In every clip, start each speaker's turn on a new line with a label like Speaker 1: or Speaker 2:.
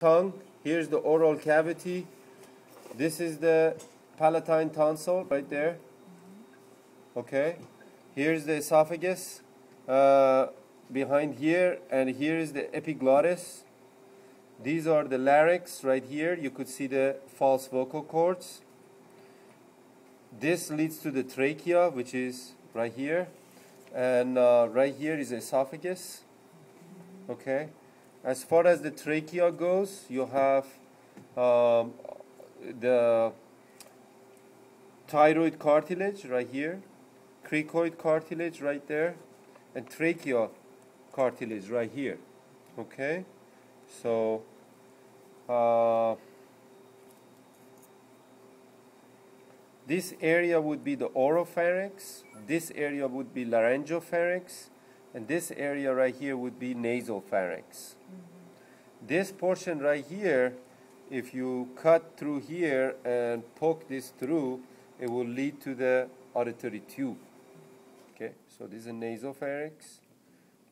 Speaker 1: tongue. Here's the oral cavity. This is the palatine tonsil right there. Okay. Here's the esophagus behind here, and here is the epiglottis. These are the larynx right here. You could see the false vocal cords. This leads to the trachea, which is right here. And right here is the esophagus. Okay. As far as the trachea goes, you have the thyroid cartilage right here, cricoid cartilage right there, and trachea cartilage right here. Okay, so this area would be the oropharynx, this area would be laryngopharynx, and this area right here would be nasopharynx. This portion right here, if you cut through here and poke this through, it will lead to the auditory tube. Okay, so this is a nasopharynx,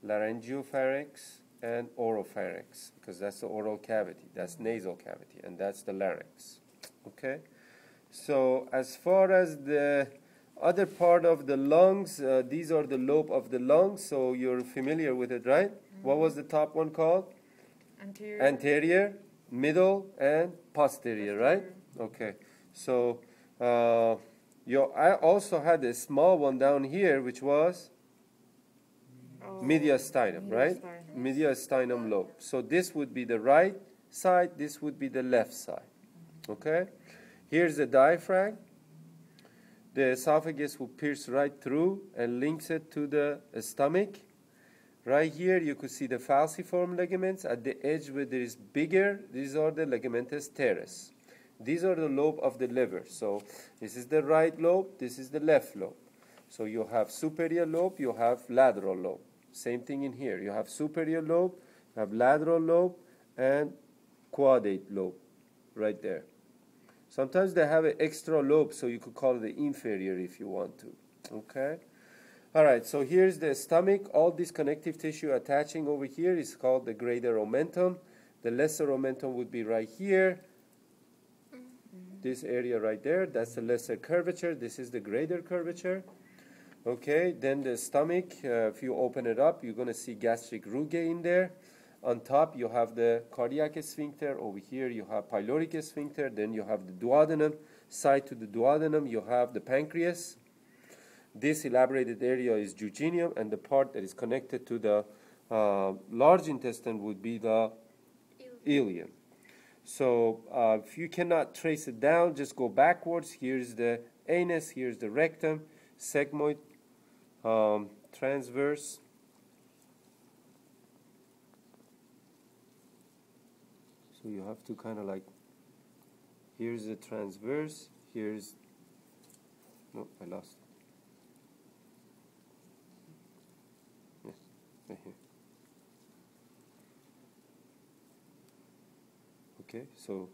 Speaker 1: laryngopharynx, and oropharynx, because that's the oral cavity, that's nasal cavity, and that's the larynx. Okay, so as far as the other part of the lungs, these are the lobe of the lungs, so you're familiar with it, right? What was the top one called?
Speaker 2: Anterior.
Speaker 1: Anterior, middle, and posterior, right? Okay. So I also had a small one down here, which was mediastinum, right? Mediastinum lobe. So this would be the right side, this would be the left side. Okay? Here's the diaphragm. The esophagus will pierce right through and links it to the stomach. Right here, you could see the falciform ligaments at the edge where there is bigger. These are the ligamentous teres. These are the lobe of the liver. So this is the right lobe, this is the left lobe. So you have superior lobe, you have lateral lobe. Same thing in here. You have superior lobe, you have lateral lobe, and caudate lobe right there. Sometimes they have an extra lobe, so you could call it the inferior if you want to. Okay? All right, so here's the stomach. All this connective tissue attaching over here is called the greater omentum. The lesser omentum would be right here. This area right there, that's the lesser curvature. This is the greater curvature. Okay, then the stomach, if you open it up, you're going to see gastric rugae in there. On top, you have the cardiac sphincter. Over here, you have pyloric sphincter. Then you have the duodenum. Side to the duodenum, you have the pancreas. This elaborated area is duodenum, and the part that is connected to the large intestine would be the ileum. So if you cannot trace it down, just go backwards. Here's the anus, here's the rectum, sigmoid, transverse. So you have to kind of like, here's the transverse, here's, no, I lost it. Right here. Okay, so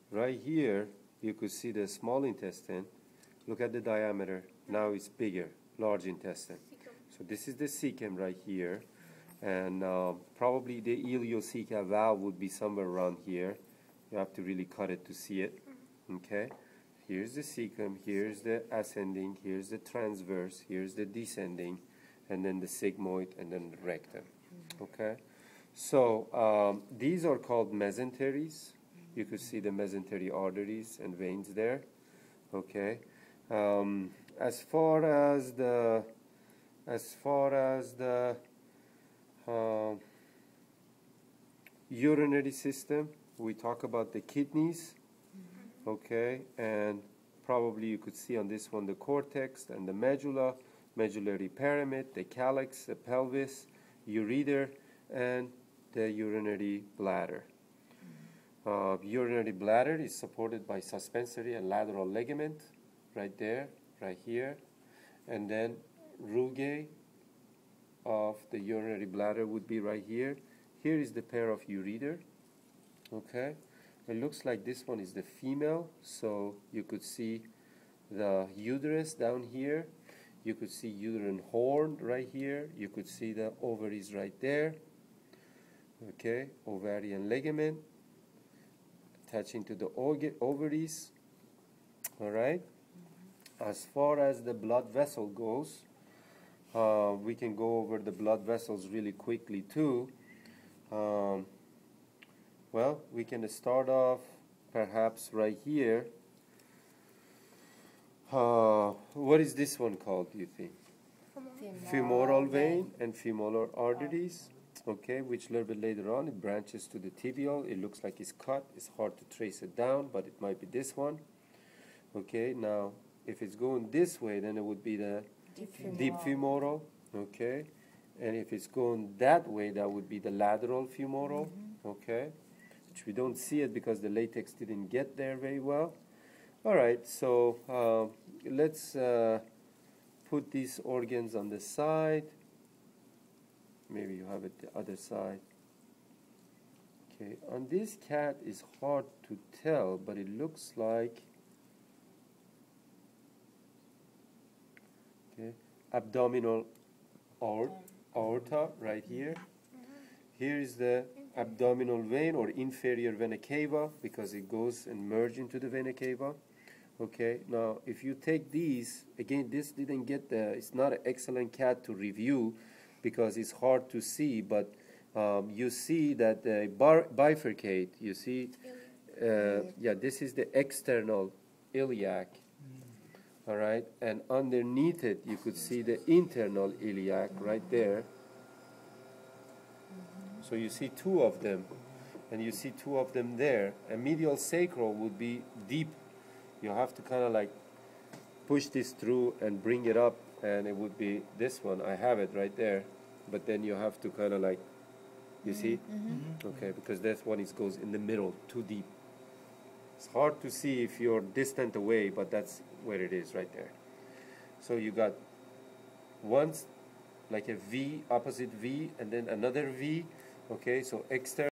Speaker 1: right here you could see the small intestine. Look at the diameter. Now it's bigger, large intestine. So this is the cecum right here, and probably the ileocecal valve would be somewhere around here. You have to really cut it to see it. Okay, here's the cecum, here's the ascending, here's the transverse, here's the descending, and then the sigmoid, and then the rectum. Okay, so these are called mesenteries. You could see the mesentery arteries and veins there. Okay, as far as the urinary system, we talk about the kidneys. Okay, and probably you could see on this one the cortex and the medulla, medullary pyramid, the calyx, the pelvis, ureter, and the urinary bladder. Urinary bladder is supported by suspensory and lateral ligament right there, right here, and then rugae of the urinary bladder would be right here. Here is the pair of ureter. Okay, it looks like this one is the female, so you could see the uterus down here. You could see uterine horn right here. You could see the ovaries right there. Okay, ovarian ligament. attaching to the ovaries. All right. As far as the blood vessel goes, we can go over the blood vessels really quickly too. Well, we can start off perhaps right here. What is this one called, do you think? Femoral vein and femoral arteries. Okay, which a little bit later on it branches to the tibial. It looks like it's cut. It's hard to trace it down, but it might be this one. Okay, now if it's going this way, then it would be the deep femoral. Okay, and if it's going that way, that would be the lateral femoral. Okay, which we don't see it because the latex didn't get there very well. All right, so let's put these organs on the side. Maybe you have it the other side. Okay, on this cat is hard to tell, but it looks like abdominal aorta right here. Here is the abdominal vein or inferior vena cava because it goes and merges into the vena cava. Okay, now if you take these, again, this didn't get it's not an excellent cat to review because it's hard to see, but you see that they bifurcate. You see, yeah, this is the external iliac. All right, and underneath it, you could see the internal iliac right there. So you see two of them, and you see two of them there. A medial sacral would be deep. You have to kind of like push this through and bring it up, and it would be this one. I have it right there, but then you have to kind of like, you see? Okay, because that one goes in the middle, too deep. It's hard to see if you're distant away, but that's where it is right there. So you got once like a V, opposite V, and then another V. Okay, so external